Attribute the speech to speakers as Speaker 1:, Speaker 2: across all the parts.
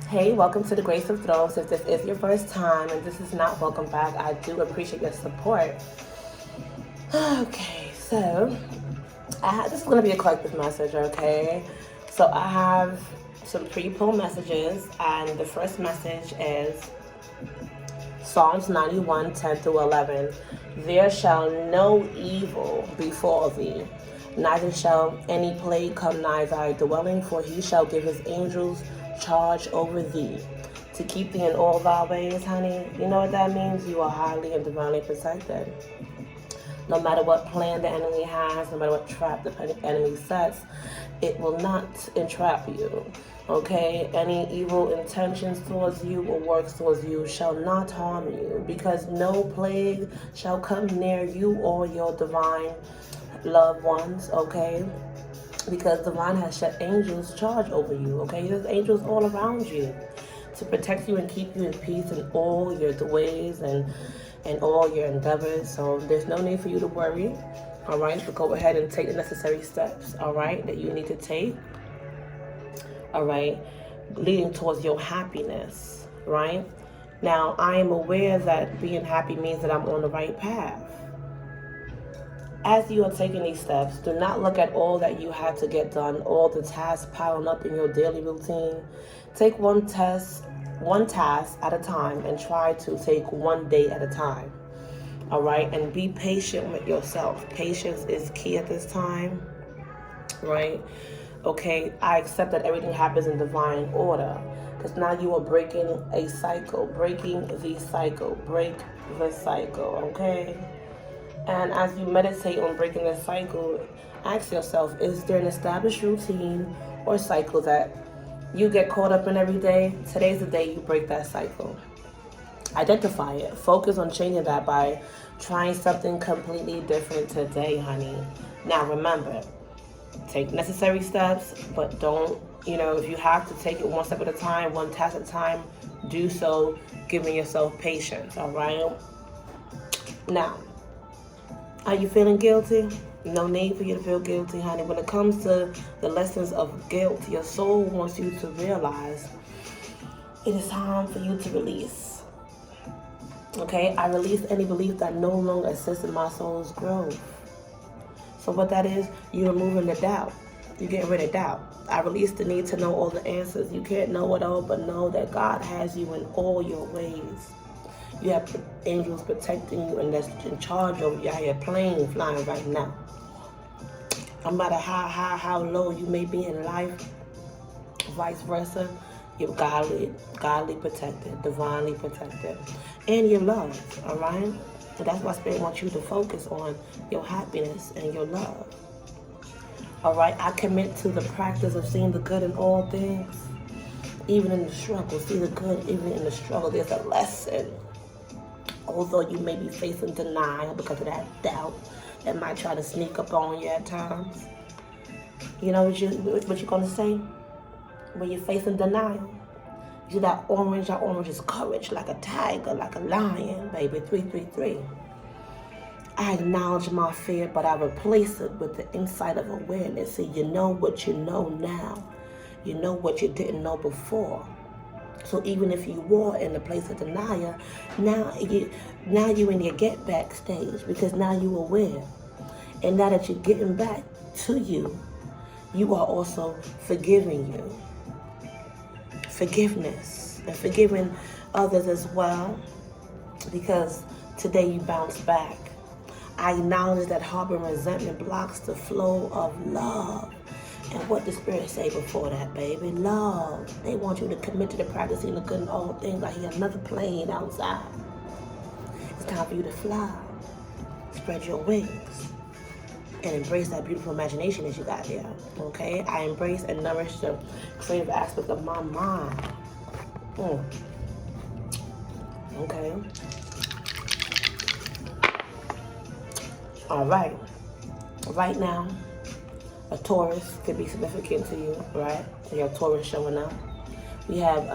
Speaker 1: Hey, welcome to the Grace of Thrones. If this is your first time and this is not, welcome back. I do appreciate your support. Okay, so this is going to be a collective message, okay? So I have some pre-pull messages, and the first message is Psalms 91, 10 through 11. There shall no evil befall thee, neither shall any plague come nigh thy dwelling, for he shall give his angels charge over thee, to keep thee in all thy ways, honey. You know what that means? You are highly and divinely protected. No matter what plan the enemy has, no matter what trap the enemy sets, it will not entrap you. Okay? Any evil intentions towards you or works towards you shall not harm you, because no plague shall come near you or your divine loved ones, okay? Because divine has set angels charge over you, okay? There's angels all around you to protect you and keep you in peace in all your ways and all your endeavors. So there's no need for you to worry, all right? But go ahead and take the necessary steps, all right, that you need to take, all right, leading towards your happiness, right? Now, I am aware that being happy means that I'm on the right path. As you are taking these steps, do not look at all that you have to get done, all the tasks piling up in your daily routine. Take one task at a time and try to take one day at a time. All right? And be patient with yourself. Patience is key at this time, right? Okay, I accept that everything happens in divine order, because now you are breaking a cycle, breaking the cycle, break the cycle, okay? And as you meditate on breaking this cycle, ask yourself, is there an established routine or cycle that you get caught up in every day? Today's the day you break that cycle. Identify it. Focus on changing that by trying something completely different today, honey. Now remember, take necessary steps, but don't, if you have to take it one step at a time, one task at a time, do so, giving yourself patience, all right? Now, are you feeling guilty? No need for you to feel guilty, honey. When it comes to the lessons of guilt, your soul wants you to realize it is time for you to release. Okay? I release any belief that no longer assists in my soul's growth. So what that is, you're removing the doubt. You're getting rid of doubt. I release the need to know all the answers. You can't know it all, but know that God has you in all your ways. You have angels protecting you and that's in charge of you. I have plane flying right now. No matter how low you may be in life, vice versa, you're godly protected, divinely protected, and you're loved, all right? So that's why Spirit wants you to focus on your happiness and your love. All right, I commit to the practice of seeing the good in all things, even in the struggle. See the good even in the struggle. There's a lesson. Although you may be facing denial because of that doubt that might try to sneak up on you at times. You know what you're going to say? When you're facing denial. You see that orange is courage, like a tiger, like a lion, baby, 333. I acknowledge my fear, but I replace it with the insight of awareness. See, you know what you know now. You know what you didn't know before. So even if you were in the place of denial, now you're in your get back stage, because now you're aware. And now that you're getting back to you, you are also forgiving you. Forgiveness and forgiving others as well, because today you bounce back. I acknowledge that harboring resentment blocks the flow of love. And what the Spirit say before that, baby? Love. They want you to commit to the practicing the good and all things. I hear another plane outside. It's time for you to fly. Spread your wings. And embrace that beautiful imagination that you got there. Okay? I embrace and nourish the creative aspect of my mind. Okay? All right. Right now, a Taurus could be significant to you, right? You have Taurus showing up. We have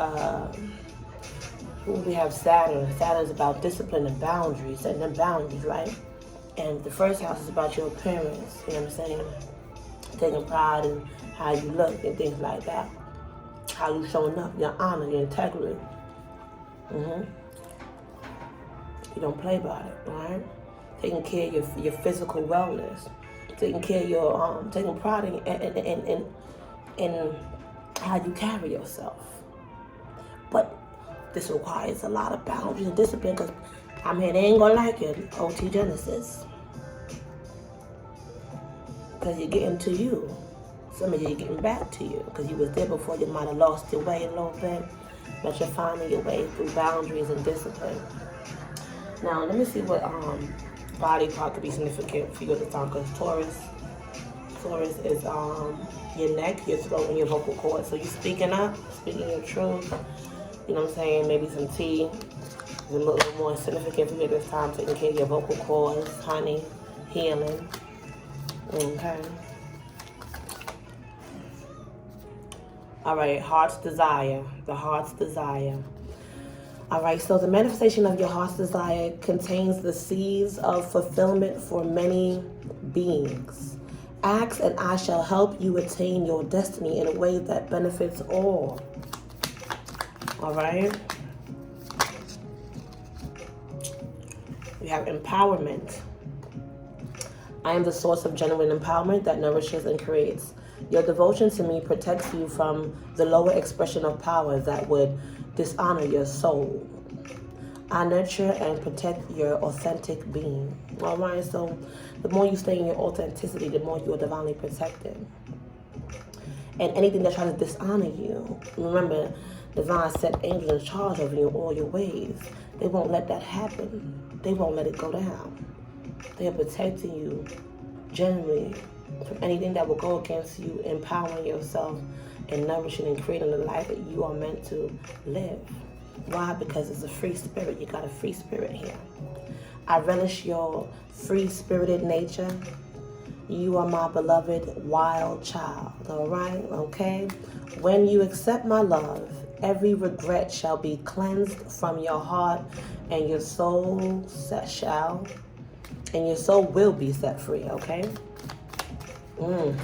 Speaker 1: Saturn. Saturn is about discipline and boundaries, setting them boundaries, right? And the first house is about your appearance, you know what I'm saying? Taking pride in how you look and things like that. how you showing up, your honor, your integrity. You don't play about it, all right? Taking care of your physical wellness, taking care of your taking pride in how you carry yourself. But this requires a lot of boundaries and discipline, because I'm here, they ain't gonna like it, OT Genesis. Because you're getting to you. Some of you are getting back to you, because you was there before. You might have lost your way a little bit, but you're finding your way through boundaries and discipline. Now, let me see what body part could be significant for you at the time, because Taurus is your neck, your throat, and your vocal cords. So you speaking up, speaking your truth. You know what I'm saying? Maybe some tea is a little more significant for you at this time. Taking care of your vocal cords, honey, healing. Okay. All right, heart's desire. The heart's desire. All right, so the manifestation of your heart's desire contains the seeds of fulfillment for many beings. Ask and I shall help you attain your destiny in a way that benefits all. All right. We have empowerment. I am the source of genuine empowerment that nourishes and creates. Your devotion to me protects you from the lower expression of power that would dishonor your soul. I nurture and protect your authentic being. All right, so the more you stay in your authenticity, the more you are divinely protected. And anything that tries to dishonor you, remember, divine set angels in charge of you in all your ways. They won't let that happen. They won't let it go down. They are protecting you genuinely from anything that will go against you, empowering yourself and nourishing and creating the life that you are meant to live. Why? Because it's a free spirit. You got a free spirit here. I relish your free-spirited nature. You are my beloved wild child. All right? Okay? When you accept my love, every regret shall be cleansed from your heart, and your soul will be set free. Okay? I'm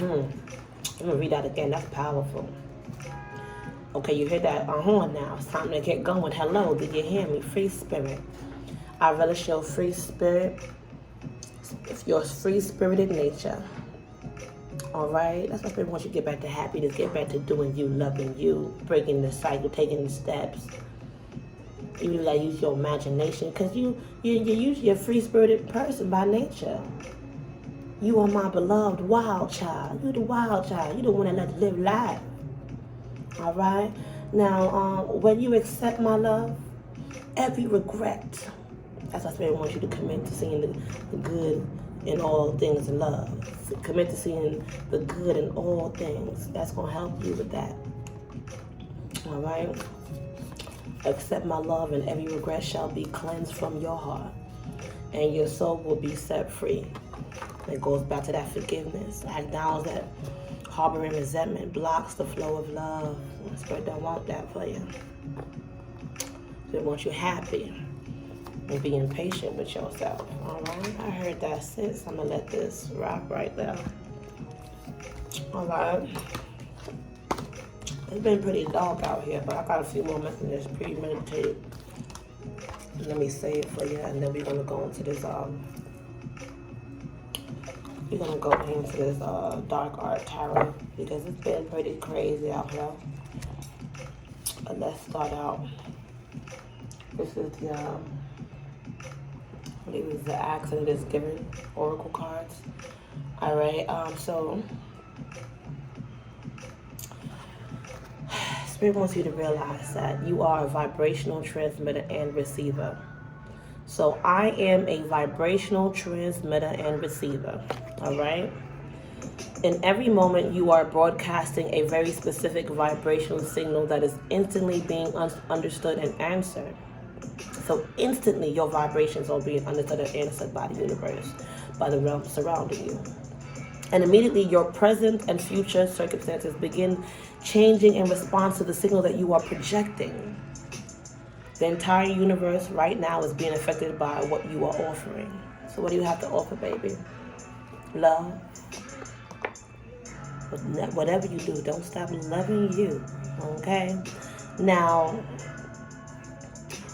Speaker 1: gonna read that again. That's powerful. Okay, you hear that horn now. It's time to get going. Hello, did you hear me? Free spirit. I relish your free spirit, your free-spirited nature. All right? That's why Spirit wants you to get back to happiness, get back to doing you, loving you, breaking the cycle, taking the steps. You really gotta use your imagination, because you're usually a free-spirited person by nature. You are my beloved wild child. You're the wild child. You're the one that lets live life. All right? Now, when you accept my love, every regret, that's why Spirit wants you to commit to seeing the good in all things in love. Commit to seeing the good in all things. That's going to help you with that. All right? Accept my love, and every regret shall be cleansed from your heart, and your soul will be set free. It goes back to that forgiveness. I acknowledge that harboring resentment blocks the flow of love. Spirit don't want that for you. Spirit wants you happy and being patient with yourself. All right, I heard that, sis. I'm gonna let this rock right there. All right. It's been pretty dark out here, but I got a few more messages premeditated. Let me say it for you, and then we're gonna go into this. We're gonna go into this dark art tarot, because it's been pretty crazy out here. But let's start out. This is the I believe it's the Axe and It Is Given Oracle cards. All right. So Spirit wants you to realize that you are a vibrational transmitter and receiver. So I am a vibrational transmitter and receiver. All right. In every moment, you are broadcasting a very specific vibrational signal that is instantly being understood and answered. So instantly, your vibrations are being understood and answered by the universe, by the realm surrounding you. And immediately, your present and future circumstances begin changing in response to the signal that you are projecting. The entire universe right now is being affected by what you are offering. So what do you have to offer, baby? Love. But whatever you do, don't stop loving you. Okay? Now,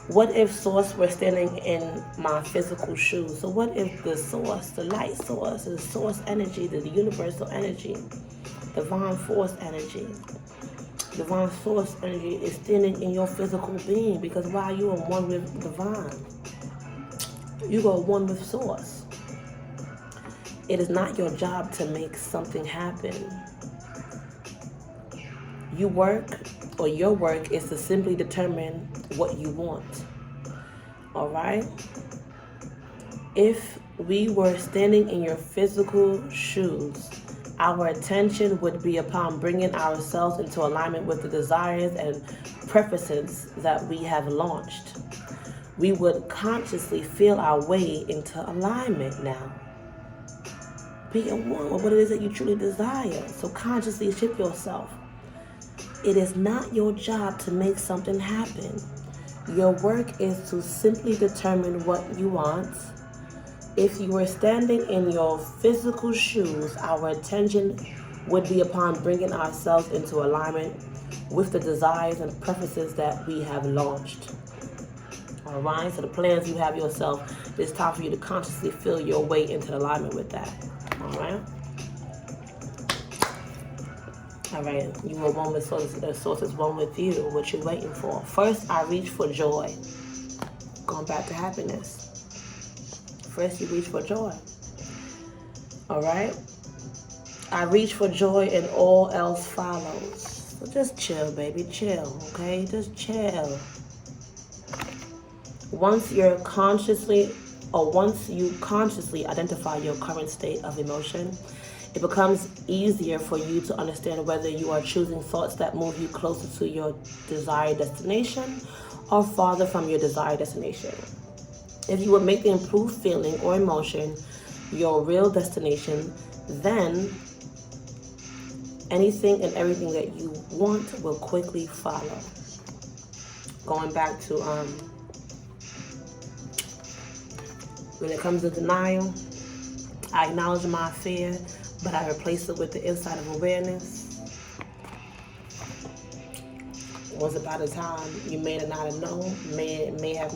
Speaker 1: what if Source were standing in my physical shoes? So what if the Source, the light Source, the Source energy, the universal energy, divine force energy, divine source energy is standing in your physical being? Because why? You are one with divine. You are one with Source. It is not your job to make something happen. You work, or your work is to simply determine what you want. All right? If we were standing in your physical shoes, our attention would be upon bringing ourselves into alignment with the desires and preferences that we have launched. We would consciously feel our way into alignment now. Be in one with what it is that you truly desire. So consciously shift yourself. It is not your job to make something happen. Your work is to simply determine what you want. If you were standing in your physical shoes, our attention would be upon bringing ourselves into alignment with the desires and preferences that we have launched. All right, so the plans you have yourself, it's time for you to consciously feel your way into alignment with that. All right. All right, you are one with Source. The Source is one with you. What you waiting for? First, I reach for joy. Going back to happiness. First, you reach for joy. All right. I reach for joy, and all else follows. So just chill, baby, chill. Okay, just chill. Once you consciously identify your current state of emotion, it becomes easier for you to understand whether you are choosing thoughts that move you closer to your desired destination or farther from your desired destination. If you would make the improved feeling or emotion your real destination, then anything and everything that you want will quickly follow. Going back to when it comes to denial, I acknowledge my fear, but I replace it with the insight of awareness. Once upon a time, you may not have known, might have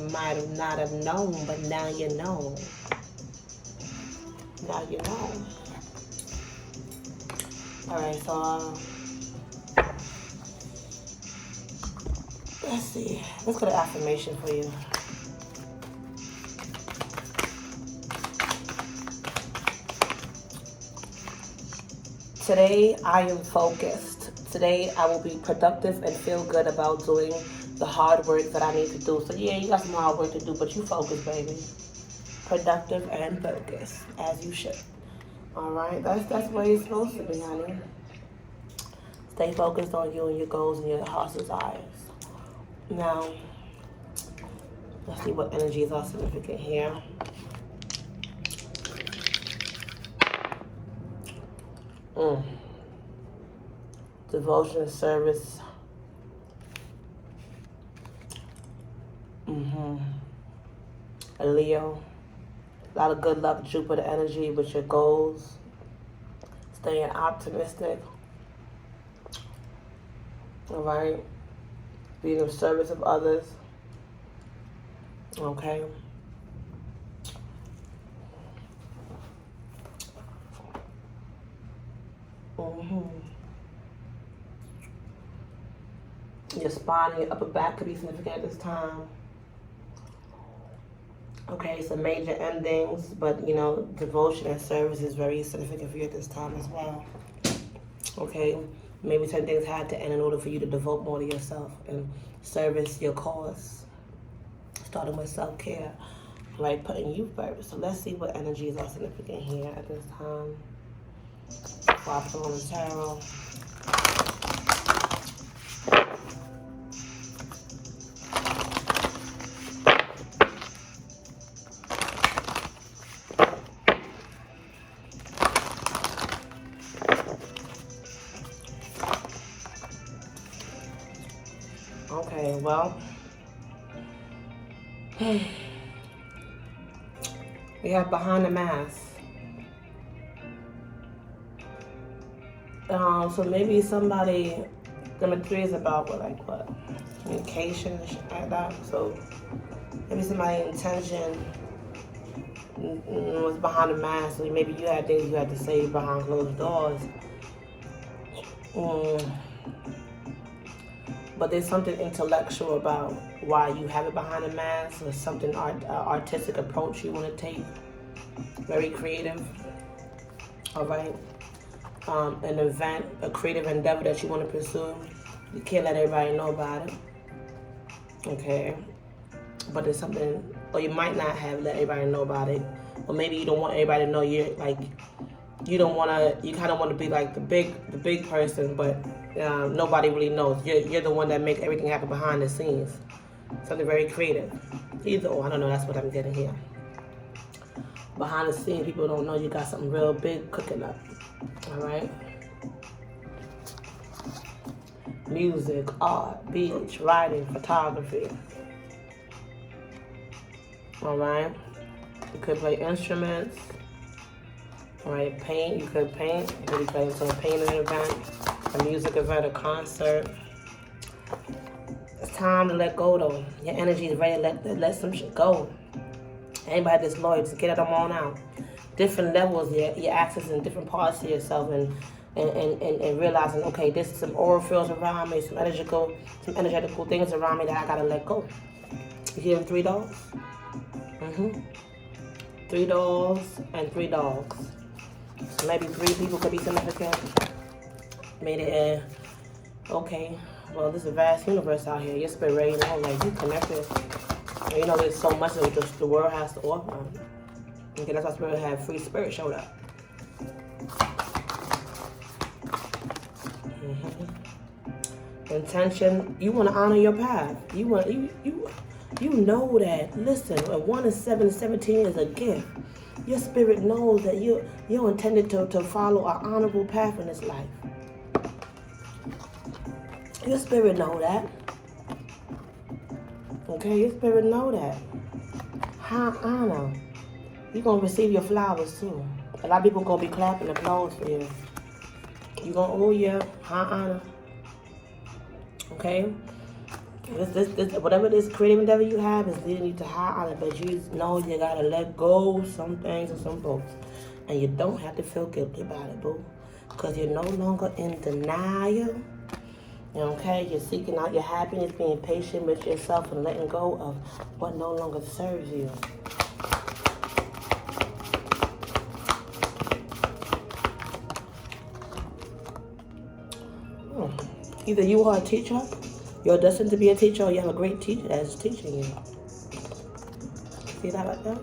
Speaker 1: not have known, but now you know. Now you know. All right, so let's see. Let's go to affirmation for you. Today, I am focused. Today, I will be productive and feel good about doing the hard work that I need to do. So yeah, you got some hard work to do, but you focus, baby. Productive and focused, as you should. All right, that's where you're supposed to be, honey. Stay focused on you and your goals and your heart's desires. Now, let's see what energies are significant here. Devotion and service. A Leo. A lot of good luck, Jupiter energy with your goals. Staying optimistic. All right. Being of service of others. Okay. Your spine and your upper back could be significant at this time. Okay, so major endings, but you know, devotion and service is very significant for you at this time as well. Okay, maybe certain things had to end in order for you to devote more to yourself and service your cause. Starting with self-care, right? Putting you first. So let's see what energies are significant here at this time. Before I pull on the tarot. Okay, well, we have behind the mask. So maybe somebody Number 3 is about what? Communication and shit like that. So maybe somebody's intention was behind the mask. So maybe you had things you had to say behind closed doors. But there's something intellectual about why you have it behind the mask, or something artistic approach you want to take. Very creative. All right. An event, a creative endeavor that you want to pursue. You can't let everybody know about it. Okay. But there's something, or you might not have let everybody know about it. Or maybe you don't want everybody to know you're like, you kind of want to be like the big person, but nobody really knows. You're the one that make everything happen behind the scenes. Something very creative. Either or, I don't know, that's what I'm getting here. Behind the scenes, people don't know you got something real big cooking up. All right? Music, art, beach, writing, photography. All right? You could play instruments. All right, paint. You could paint. You could be playing to a painting event, a music event, a concert. It's time to let go, though. Your energy is ready to let some shit go. Anybody that's loyal, just get them on out. Different levels, you're accessing different parts of yourself and realizing, okay, this is some aura fields around me, some energetical things around me that I gotta let go. You hear them 3 dogs? 3 dogs and 3 dogs. So maybe 3 people could be significant. Made it okay. Well, this is a vast universe out here. Your spirit ready, like you connected. And there's so much that just the world has to offer. Okay, that's why spirit had free spirit showed up. Intention, you want to honor your path. You know that. Listen, a 1 and 7 and 17 is a gift. Your spirit knows that you're intended to follow an honorable path in this life. Your spirit know that. Okay, your spirit know that. High honor. You're going to receive your flowers too. A lot of people going to be clapping applause for you. You're going to owe your high honor. Okay? Whatever this creative endeavor you have is leading you to high honor, but you know you got to let go of some things and some folks. And you don't have to feel guilty about it, boo. Because you're no longer in denial. Okay, you're seeking out your happiness, being patient with yourself and letting go of what no longer serves you. Either you are a teacher, you're destined to be a teacher, or you have a great teacher that's teaching you. See that right there?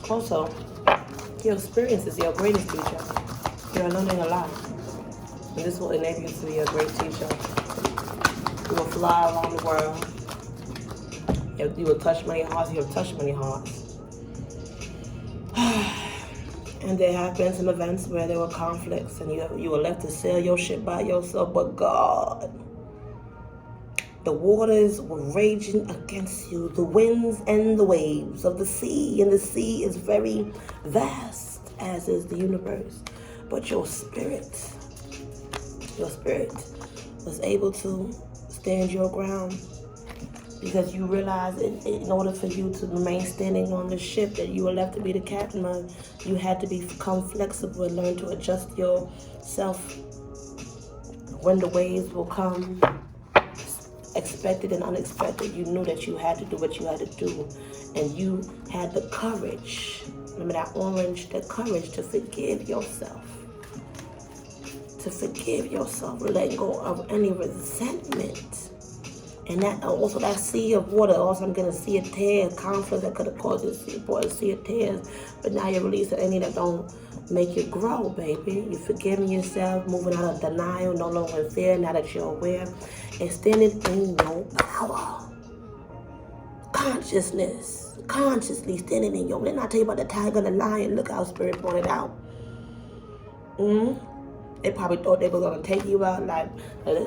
Speaker 1: Also, your experience is your greatest teacher. You're learning a lot. And this will enable you to be a great teacher. You will fly around the world. You will touch many hearts. You have touched many hearts. And there have been some events where there were conflicts and you were left to sail your ship by yourself. But God, the waters were raging against you, the winds and the waves of the sea. And the sea is very vast, as is the universe. But your spirit was able to stand your ground. Because you realize in order for you to remain standing on the ship that you were left to be the captain of, you had to become flexible and learn to adjust yourself when the waves will come, expected and unexpected. You knew that you had to do what you had to do. And you had the courage, remember that orange, the courage to forgive yourself. To forgive yourself, letting go of any resentment. And that also that sea of water, also I'm going to see a tear, conflict that could have caused you to see a tears. But now you're releasing any that don't make you grow, baby. You're forgiving yourself, moving out of denial, no longer in fear, now that you're aware. And standing in your power. Consciously standing in your, didn't I tell you about the tiger and the lion? Look how spirit pointed out. They probably thought they were going to take you out, like, they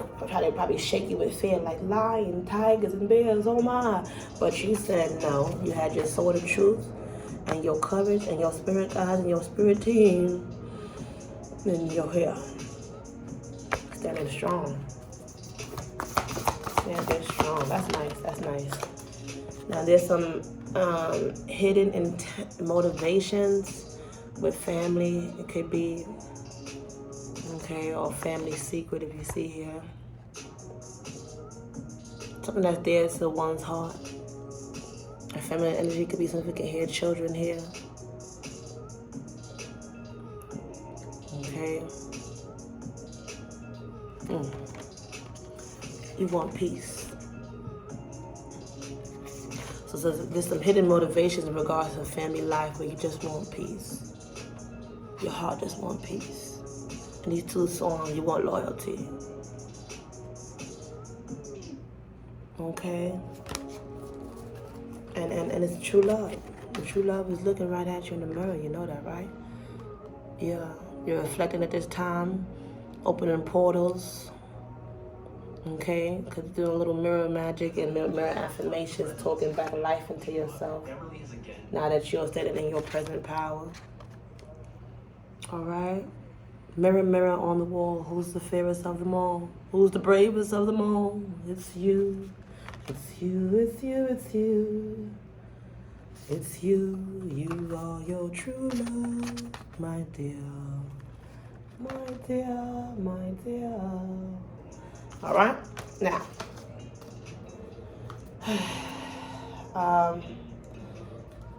Speaker 1: probably shake you with fear, like lions, tigers, and bears, oh my. But you said no. You had your sword of truth and your courage and your spirit guides and your spirit team. And you're here. Standing strong. Standing strong. That's nice. That's nice. Now there's some hidden motivations with family. It could be, okay, or family secret if you see here. Something that's dear to one's heart. A feminine energy could be significant here. Children here. Okay. You want peace. So there's some hidden motivations in regards to family life where you just want peace. Your heart just wants peace. And these two songs, you want loyalty. Okay? And it's true love. The true love is looking right at you in the mirror. You know that, right? Yeah. You're reflecting at this time, opening portals. Okay? Because you're doing a little mirror magic and mirror affirmations, talking back life into yourself. Now that you're standing in your present power. All right? Mirror, mirror on the wall. Who's the fairest of them all? Who's the bravest of them all? It's you. It's you, it's you, it's you. It's you. You are your true love, my dear. My dear, my dear. All right? Now.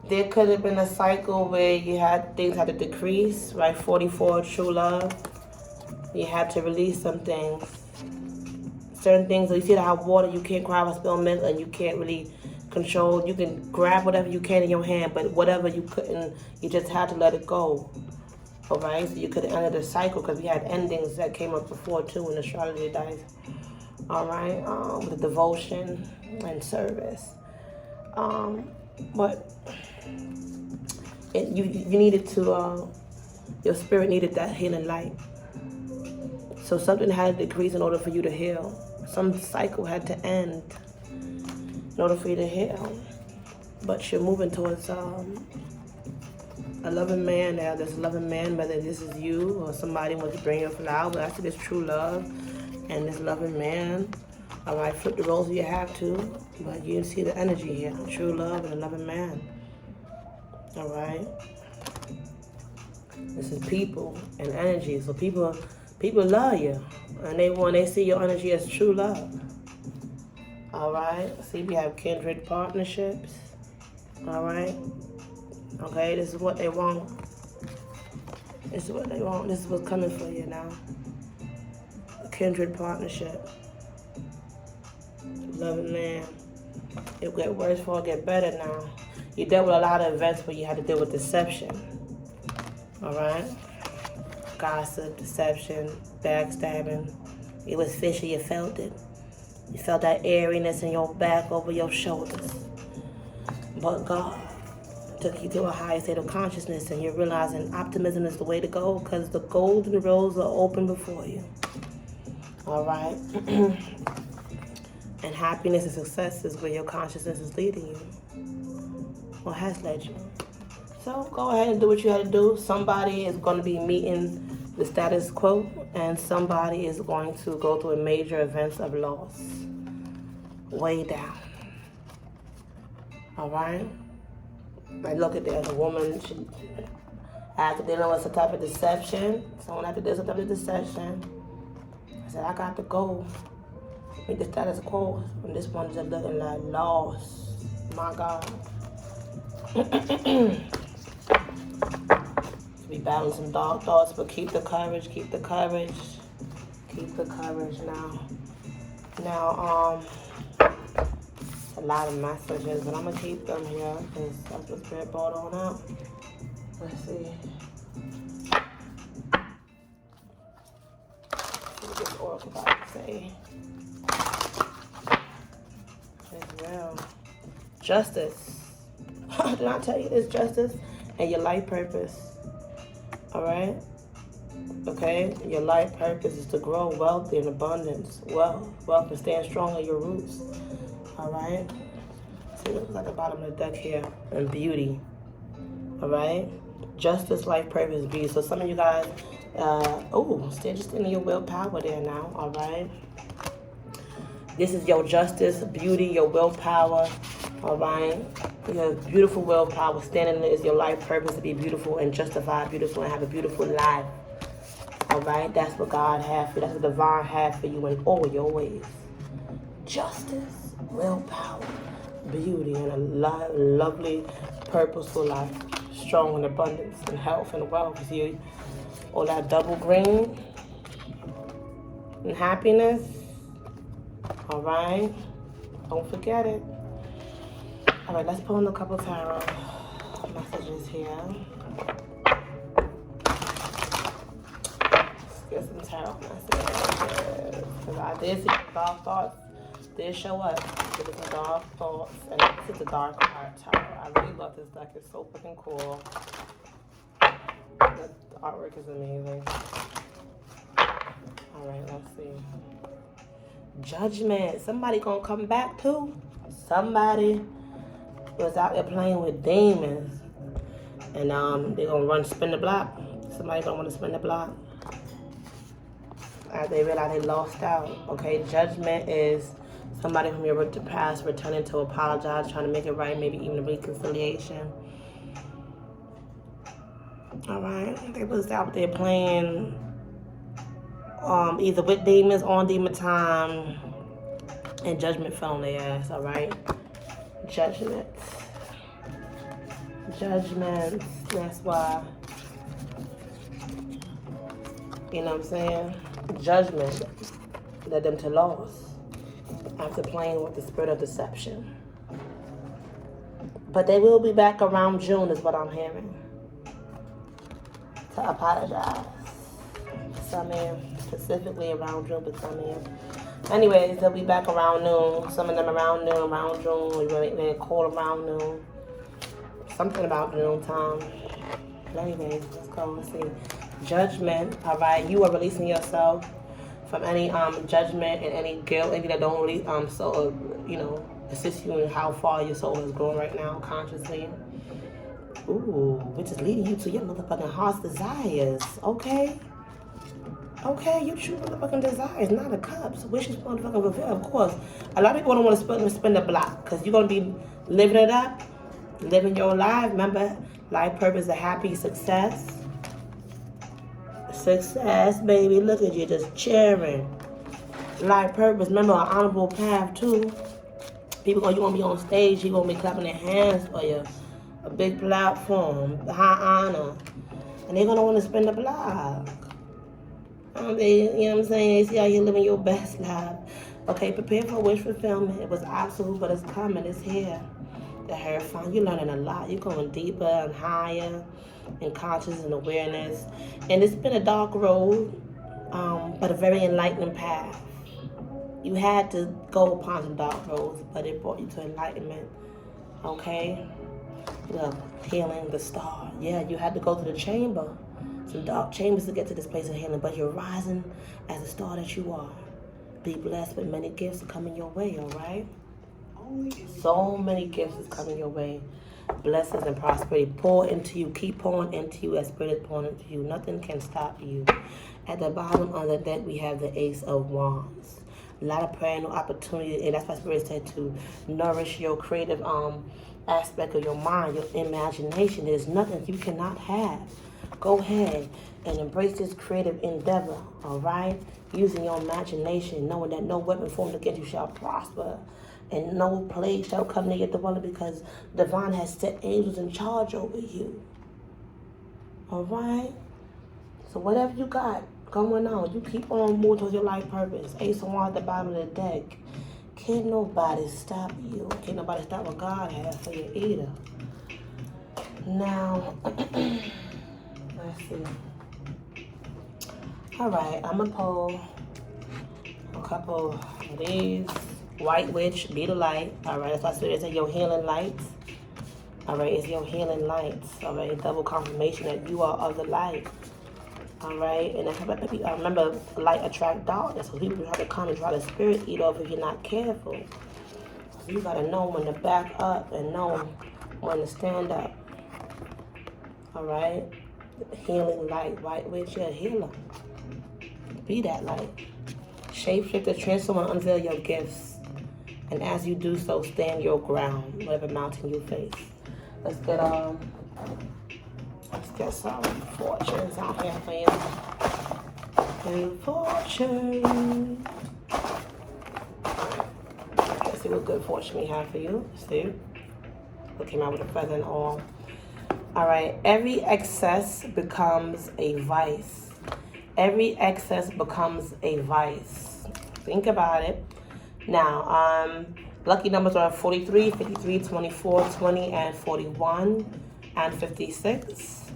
Speaker 1: There could have been a cycle where you had things had to decrease, right? 44, true love. You had to release some things. Certain things, so you see how water, you can't grab a spill milk and you can't really control. You can grab whatever you can in your hand, but whatever you couldn't, you just had to let it go. All right? So you could end the cycle because we had endings that came up before too in astrology dice. All right? With devotion and service. But you needed to, your spirit needed that healing light. So something had to decrease in order for you to heal. Some cycle had to end in order for you to heal. But you're moving towards a loving man now. This loving man, whether this is you or somebody wants to bring you a flower, but I see this true love and this loving man. All right, flip the roles if you have to, but you see the energy here. True love and a loving man. All right. This is people and energy. So people love you, and they see your energy as true love. All right. See, we have kindred partnerships. All right. Okay, this is what they want. This is what they want. This is what's coming for you now. A kindred partnership. Loving man. It get worse before it get better now. You dealt with a lot of events where you had to deal with deception. All right? Gossip, deception, backstabbing. It was fishy, you felt it. You felt that airiness in your back over your shoulders. But God took you to a higher state of consciousness and you're realizing optimism is the way to go because the golden roads are open before you. All right? And happiness and success is where your consciousness is leading you. Or has led you. So go ahead and do what you had to do. Somebody is going to be meeting the status quo, and somebody is going to go through a major events of loss. Way down. All right? I look at there's a woman, she after dealing with some type of deception, someone after dealing with some type of deception, I said, I got to go. Meet the status quo, and this one is just looking like lost. My God. We battle some dark thoughts, but keep the courage, keep the courage, keep the courage now. Now, a lot of messages, but I'm gonna keep them here because that's what Spirit brought on out. Let's see. What this oracle about to say? As well. Justice. Did I tell you this? Justice and your life purpose. All right? Okay? Your life purpose is to grow wealthy and abundance. Wealth and stand strong on your roots. All right? See, it looks like the bottom of the deck here. And beauty. All right? Justice, life purpose, beauty. So some of you guys Still just in your willpower there now, all right? This is your justice, beauty, your willpower, all right? Your beautiful willpower. Standing is your life purpose to be beautiful and justified, beautiful, and have a beautiful life. All right? That's what God has for you. That's what divine has for you in all your ways. Justice, willpower, beauty, and a lovely, purposeful life. Strong in abundance and health and wealth. See all that double green and happiness. All right? Don't forget it. All right, let's pull in a couple tarot messages here. Let's get some tarot messages. Because I did see dark thoughts did show up. It was a dark thoughts, and this is a dark art tarot. I really love this deck. It's so freaking cool. The artwork is amazing. All right, let's see. Judgment. Somebody gonna come back too. Somebody was out there playing with demons, and they're gonna spin the block. Somebody gonna want to spin the block as they realize they lost out. Okay, judgment is somebody from your past returning to apologize, trying to make it right, maybe even a reconciliation. All right, they was out there playing either with demons, on demon time, and judgment fell on their ass. All right, judgment. That's why. You know what I'm saying? Judgment led them to loss after playing with the spirit of deception. But they will be back around June, is what I'm hearing, to apologize. Some in, specifically around June, but some in. Anyways, they'll be back around noon. Some of them around noon, around June. They call around noon. Something about noon time. But anyways, let's go and see. Judgment. All right, you are releasing yourself from any judgment and any guilt, anything that don't really assist you in how far your soul is growing right now consciously. Ooh, which is leading you to your motherfucking heart's desires. Okay, your true motherfucking desires, not the cups. Wishes motherfucking fulfill, of course. A lot of people don't want to spin the block because you're gonna be living it up, living your life. Remember, life purpose, a happy success. Success, baby. Look at you, just cheering. Life purpose. Remember, an honorable path too. People you gonna be on stage. You gonna be clapping their hands for you. A big platform, high honor, and they're gonna want to spin the block. You know what I'm saying? They see how you're living your best life. Okay, prepare for wish fulfillment. It was absolute, but it's coming. It's here. The hair fun. You're learning a lot. You're going deeper and higher in consciousness and awareness. And it's been a dark road, but a very enlightening path. You had to go upon some dark roads, but it brought you to enlightenment. Okay? Look, healing the star. Yeah, you had to go to the chamber. Some dark chambers to get to this place of healing, but you're rising as the star that you are. Be blessed with many gifts coming your way, all right? So many gifts is coming your way. Blessings and prosperity pour into you. Keep pouring into you as spirit is pouring into you. Nothing can stop you. At the bottom of the deck, we have the Ace of Wands. A lot of prayer, no opportunity, and that's why spirit said to nourish your creative aspect of your mind, your imagination. There's nothing you cannot have. Go ahead and embrace this creative endeavor, all right? Using your imagination, knowing that no weapon formed against you shall prosper, and no plague shall come near your dwelling, because divine has set angels in charge over you, all right? So whatever you got going on, you keep on moving towards your life purpose. Ace of Wands at the bottom of the deck. Can't nobody stop you. Can't nobody stop what God has for you either. Now, let's see. All right, I'm gonna pull a couple of these. White Witch, be the light. All right, that's why Spirit said your healing lights. All right, it's your healing lights. All right, double confirmation that you are of the light. All right, and I remember light attract darkness, so people try to come and try to spirit eat off if you're not careful. So you gotta know when to back up and know when to stand up. All right, Healing light. White witch, you're a healer. Be that light. Shapeshifter, transform and unveil your gifts. And as you do so, stand your ground, whatever mountain you face. Let's get some fortunes out here for you. Good fortune. Let's see what good fortune we have for you. Let's see. We came out with a present all. Alright, every excess becomes a vice. Every excess becomes a vice. Think about it. Now, lucky numbers are 43, 53, 24, 20, and 41, and 56.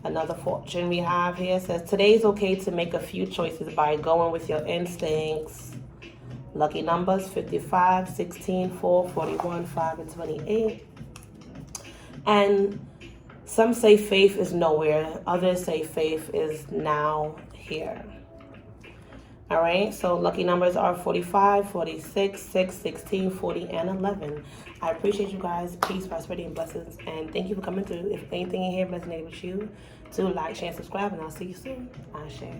Speaker 1: Another fortune we have here says, today's okay to make a few choices by going with your instincts. Lucky numbers 55, 16, 4, 41, 5, and 28. And some say faith is nowhere. Others say faith is now here. All right, so lucky numbers are 45, 46, 6, 16, 40, and 11. I appreciate you guys. Peace, prosperity, and blessings. And thank you for coming through. If anything in here resonated with you, do like, share, and subscribe. And I'll see you soon. I share.